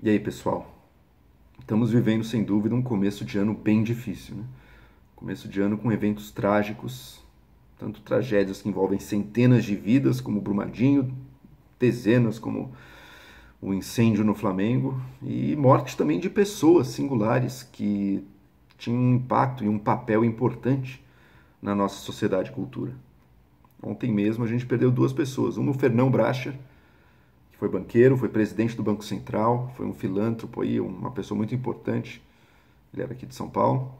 E aí, pessoal? Estamos vivendo, sem dúvida, um começo de ano bem difícil, né? Começo de ano com eventos trágicos, tanto tragédias que envolvem centenas de vidas, como Brumadinho, dezenas, como o incêndio no Flamengo, e morte também de pessoas singulares que tinham um impacto e um papel importante na nossa sociedade e cultura. Ontem mesmo a gente perdeu duas pessoas, uma o Fernão Bracher, que foi banqueiro, foi presidente do Banco Central, foi um filântropo aí, uma pessoa muito importante. Ele era aqui de São Paulo.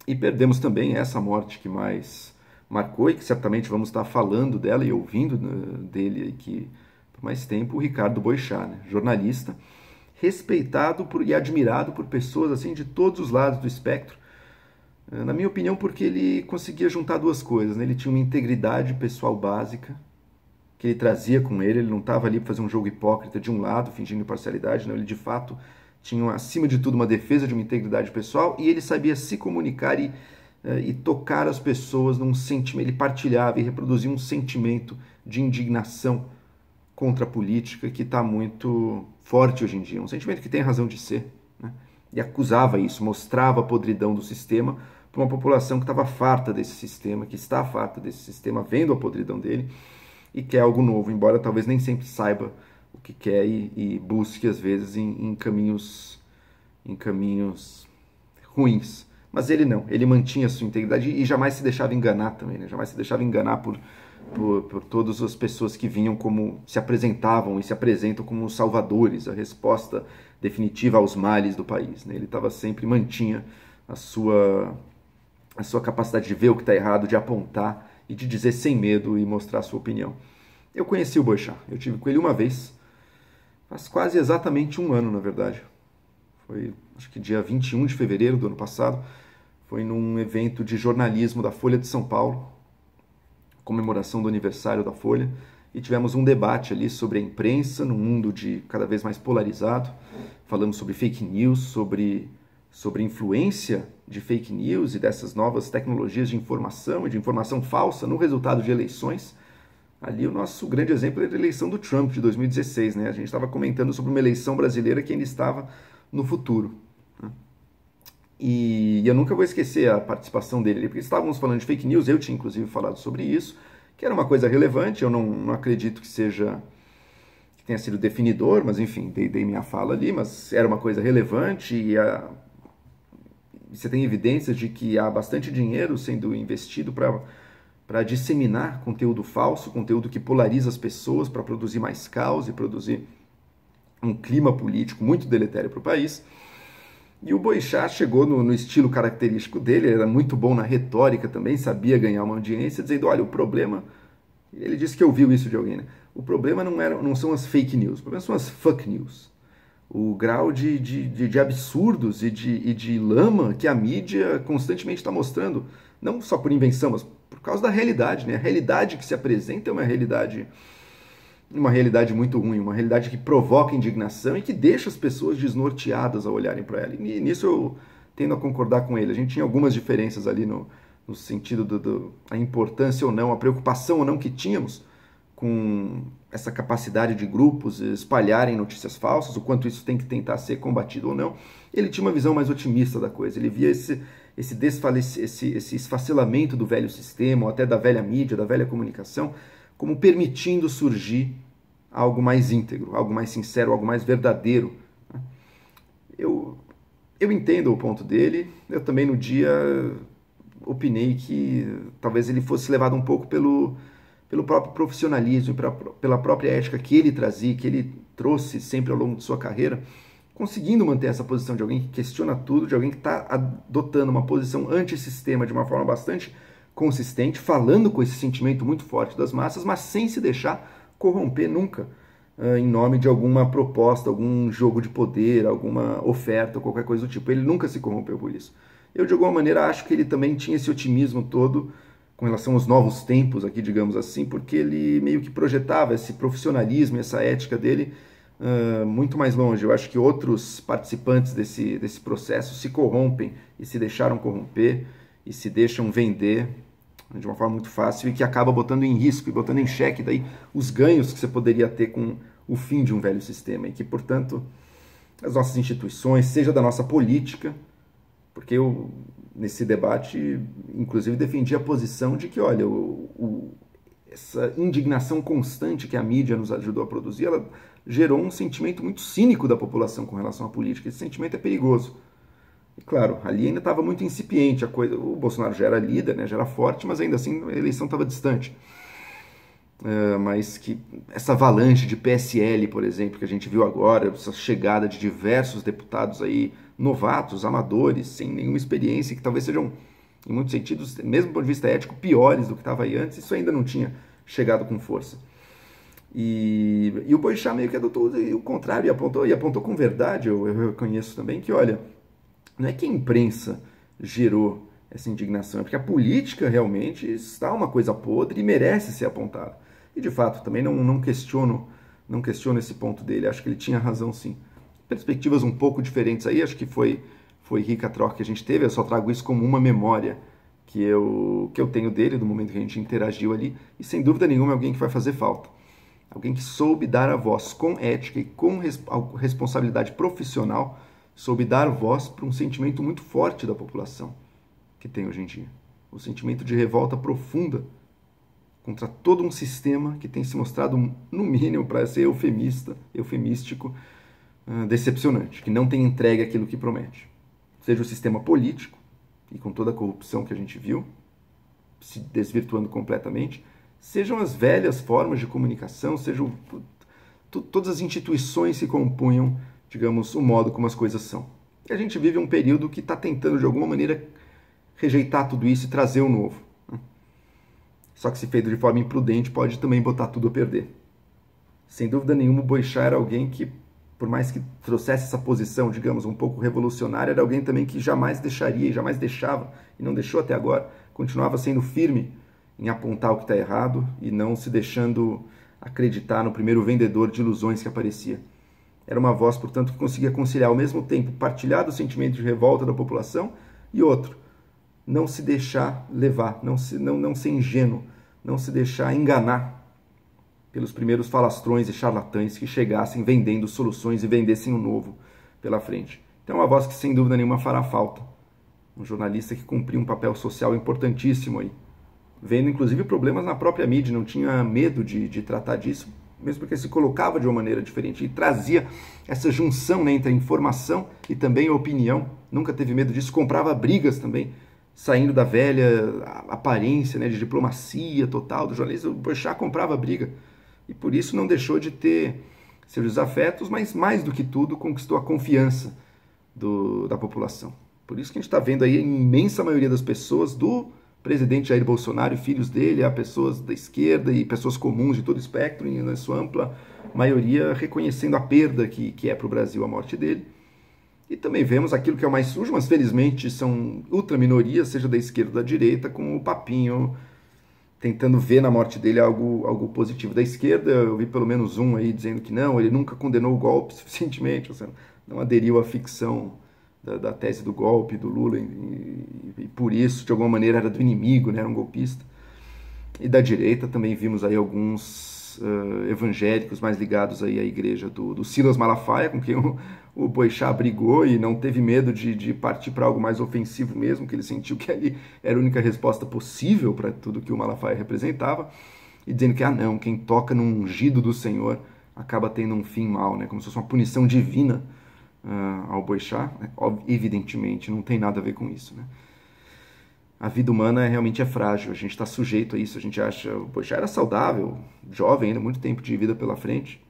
E perdemos também essa morte que mais marcou e que certamente vamos estar falando dela e ouvindo dele aqui por mais tempo, o Ricardo Boechat, né? Jornalista, respeitado e admirado por pessoas assim de todos os lados do espectro. Na minha opinião, porque ele conseguia juntar duas coisas, né? Ele tinha uma integridade pessoal básica, que ele trazia com ele não estava ali para fazer um jogo hipócrita de um lado, fingindo imparcialidade, não, ele de fato tinha, acima de tudo, uma defesa de uma integridade pessoal e ele sabia se comunicar e tocar as pessoas num sentimento, ele partilhava e reproduzia um sentimento de indignação contra a política que está muito forte hoje em dia, um sentimento que tem razão de ser, né? E acusava isso, mostrava a podridão do sistema para uma população que estava farta desse sistema, que está farta desse sistema, vendo a podridão dele, e quer algo novo, embora talvez nem sempre saiba o que quer e busque às vezes em caminhos ruins. Mas ele não, ele mantinha a sua integridade e jamais se deixava enganar também, né? Jamais se deixava enganar por todas as pessoas que vinham como se apresentavam e se apresentam como salvadores, a resposta definitiva aos males do país, né? Ele sempre mantinha a sua capacidade de ver o que está errado, de apontar e de dizer sem medo e mostrar a sua opinião. Eu conheci o Boechat, eu tive com ele uma vez, faz quase exatamente um ano, na verdade. Foi, acho que dia 21 de fevereiro do ano passado, foi num evento de jornalismo da Folha de São Paulo, comemoração do aniversário da Folha, e tivemos um debate ali sobre a imprensa no mundo cada vez mais polarizado. Falamos sobre fake news, sobre influência de fake news e dessas novas tecnologias de informação e de informação falsa no resultado de eleições. Ali o nosso grande exemplo era a eleição do Trump de 2016, né? A gente estava comentando sobre uma eleição brasileira que ainda estava no futuro, né? E eu nunca vou esquecer a participação dele, porque estávamos falando de fake news, eu tinha inclusive falado sobre isso, que era uma coisa relevante, eu não acredito que tenha sido definidor, mas enfim, dei minha fala ali, mas era uma coisa relevante e você tem evidências de que há bastante dinheiro sendo investido para disseminar conteúdo falso, conteúdo que polariza as pessoas, para produzir mais caos e produzir um clima político muito deletério para o país. E o Boechat chegou no estilo característico dele, ele era muito bom na retórica também, sabia ganhar uma audiência, dizendo, olha, o problema, ele disse que ouviu isso de alguém, né? O problema não são as fake news, o problema são as fuck news. O grau de absurdos e de lama que a mídia constantemente está mostrando, não só por invenção, mas por causa da realidade, né? A realidade que se apresenta é uma realidade muito ruim, uma realidade que provoca indignação e que deixa as pessoas desnorteadas ao olharem para ela. E nisso eu tendo a concordar com ele. A gente tinha algumas diferenças ali no sentido da importância ou não, a preocupação ou não que tínhamos com essa capacidade de grupos espalharem notícias falsas, o quanto isso tem que tentar ser combatido ou não. Ele tinha uma visão mais otimista da coisa, ele via esse esfacelamento do velho sistema, ou até da velha mídia, da velha comunicação, como permitindo surgir algo mais íntegro, algo mais sincero, algo mais verdadeiro. Eu entendo o ponto dele, eu também no dia opinei que talvez ele fosse levado um pouco pelo próprio profissionalismo, pela própria ética que ele trazia, que ele trouxe sempre ao longo de sua carreira, conseguindo manter essa posição de alguém que questiona tudo, de alguém que está adotando uma posição antissistema de uma forma bastante consistente, falando com esse sentimento muito forte das massas, mas sem se deixar corromper nunca, em nome de alguma proposta, algum jogo de poder, alguma oferta, qualquer coisa do tipo. Ele nunca se corrompeu por isso. Eu, de alguma maneira, acho que ele também tinha esse otimismo todo com relação aos novos tempos aqui, digamos assim, porque ele meio que projetava esse profissionalismo, essa ética dele muito mais longe. Eu acho que outros participantes desse processo se corrompem e se deixaram corromper e se deixam vender de uma forma muito fácil e que acaba botando em risco e botando em xeque daí os ganhos que você poderia ter com o fim de um velho sistema e que, portanto, das nossas instituições, seja da nossa política, porque eu, nesse debate, inclusive, defendi a posição de que, olha, essa indignação constante que a mídia nos ajudou a produzir, ela gerou um sentimento muito cínico da população com relação à política. Esse sentimento é perigoso. E claro, ali ainda estava muito incipiente a coisa. O Bolsonaro já era líder, né, já era forte, mas ainda assim a eleição estava distante. Mas que essa avalanche de PSL, por exemplo, que a gente viu agora, essa chegada de diversos deputados aí novatos, amadores, sem nenhuma experiência, que talvez sejam, em muitos sentidos, mesmo do ponto de vista ético, piores do que estava aí antes, isso ainda não tinha chegado com força. E o Boixá meio que adotou o contrário e apontou com verdade, eu reconheço também, que olha, não é que a imprensa gerou essa indignação, é porque a política realmente está uma coisa podre e merece ser apontada. E de fato, também não questiono esse ponto dele, acho que ele tinha razão sim. Perspectivas um pouco diferentes aí, acho que foi rica a troca que a gente teve, eu só trago isso como uma memória que eu tenho dele, do momento que a gente interagiu ali, e sem dúvida nenhuma é alguém que vai fazer falta. Alguém que soube dar a voz com ética e com responsabilidade profissional, soube dar voz para um sentimento muito forte da população que tem hoje em dia. O sentimento de revolta profunda contra todo um sistema que tem se mostrado, no mínimo, para ser eufemístico, decepcionante, que não tem entregue aquilo que promete. Seja o sistema político, e com toda a corrupção que a gente viu, se desvirtuando completamente, sejam as velhas formas de comunicação, sejam todas as instituições que compunham, digamos, o modo como as coisas são. E a gente vive um período que está tentando, de alguma maneira, rejeitar tudo isso e trazer o novo. Só que se feito de forma imprudente, pode também botar tudo a perder. Sem dúvida nenhuma, o Boixá era alguém que, por mais que trouxesse essa posição, digamos, um pouco revolucionária, era alguém também que jamais deixaria e jamais deixava, e não deixou até agora, continuava sendo firme em apontar o que está errado e não se deixando acreditar no primeiro vendedor de ilusões que aparecia. Era uma voz, portanto, que conseguia conciliar ao mesmo tempo partilhar do sentimento de revolta da população e outro, não se deixar levar, não ser ingênuo, não se deixar enganar pelos primeiros falastrões e charlatães que chegassem vendendo soluções e vendessem o novo pela frente. Então é uma voz que sem dúvida nenhuma fará falta. Um jornalista que cumpriu um papel social importantíssimo aí, vendo inclusive problemas na própria mídia, não tinha medo de tratar disso, mesmo porque se colocava de uma maneira diferente e trazia essa junção, né, entre a informação e também a opinião, nunca teve medo disso, comprava brigas também, saindo da velha aparência, né, de diplomacia total do jornalista. O Boixá comprava briga e por isso não deixou de ter seus desafetos, mas mais do que tudo conquistou a confiança da população. Por isso que a gente está vendo aí a imensa maioria das pessoas, do presidente Jair Bolsonaro e filhos dele, a pessoas da esquerda e pessoas comuns de todo o espectro, e na sua ampla maioria reconhecendo a perda que é para o Brasil a morte dele. E também vemos aquilo que é o mais sujo, mas felizmente são ultraminorias, seja da esquerda ou da direita, com o papinho tentando ver na morte dele algo positivo. Da esquerda, eu vi pelo menos um aí dizendo que não, ele nunca condenou o golpe suficientemente, ou seja, não aderiu à ficção da tese do golpe do Lula e por isso, de alguma maneira, era do inimigo, né, era um golpista. E da direita também vimos aí alguns evangélicos mais ligados aí à igreja do Silas Malafaia, com quem o Boixá brigou e não teve medo de partir para algo mais ofensivo mesmo, que ele sentiu que ali era a única resposta possível para tudo que o Malafaia representava, e dizendo que, não, quem toca no ungido do Senhor acaba tendo um fim mau, né, como se fosse uma punição divina ao Boixá. Evidentemente, não tem nada a ver com isso, né? A vida humana realmente é frágil, a gente está sujeito a isso, a gente acha... O Boixá era saudável, jovem ainda, muito tempo de vida pela frente.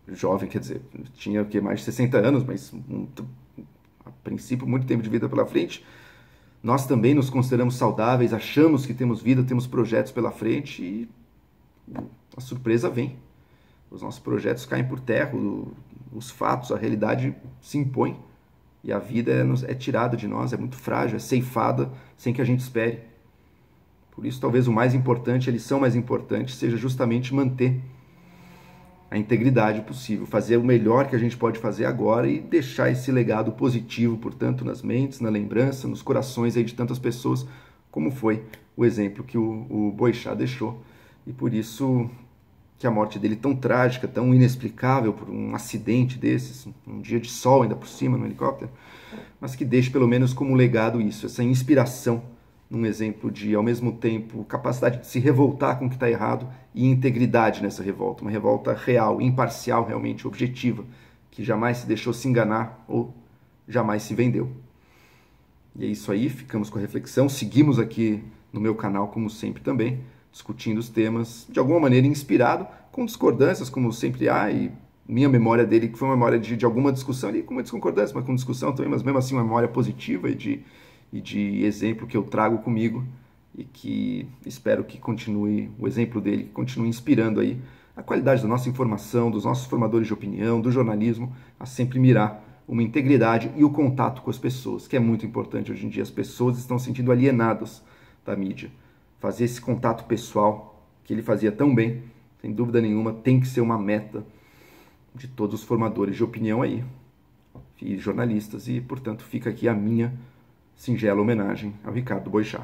Jovem, quer dizer, tinha mais de 60 anos, mas a princípio muito tempo de vida pela frente. Nós também nos consideramos saudáveis, achamos que temos vida, temos projetos pela frente e a surpresa vem. Os nossos projetos caem por terra, os fatos, a realidade se impõe. E a vida é tirada de nós, é muito frágil, é ceifada sem que a gente espere. Por isso, talvez o mais importante, a lição mais importante, seja justamente manter a integridade possível, fazer o melhor que a gente pode fazer agora e deixar esse legado positivo, portanto, nas mentes, na lembrança, nos corações aí de tantas pessoas, como foi o exemplo que o Boixá deixou. E por isso, que a morte dele tão trágica, tão inexplicável por um acidente desses, um dia de sol ainda por cima no helicóptero, mas que deixe pelo menos como legado isso, essa inspiração num exemplo de, ao mesmo tempo, capacidade de se revoltar com o que está errado e integridade nessa revolta, uma revolta real, imparcial, realmente objetiva, que jamais se deixou se enganar ou jamais se vendeu. E é isso aí, ficamos com a reflexão, seguimos aqui no meu canal, como sempre também, discutindo os temas, de alguma maneira inspirado, com discordâncias, como sempre há, e minha memória dele, que foi uma memória de alguma discussão ali, com uma desconcordância, mas com discussão também, mas mesmo assim uma memória positiva e de exemplo que eu trago comigo, e que espero que continue, o exemplo dele, que continue inspirando aí a qualidade da nossa informação, dos nossos formadores de opinião, do jornalismo, a sempre mirar uma integridade e o contato com as pessoas, que é muito importante hoje em dia. As pessoas estão se sentindo alienadas da mídia. Fazer esse contato pessoal, que ele fazia tão bem, sem dúvida nenhuma, tem que ser uma meta de todos os formadores de opinião aí, e jornalistas, e, portanto, fica aqui a minha singela homenagem ao Ricardo Boixá.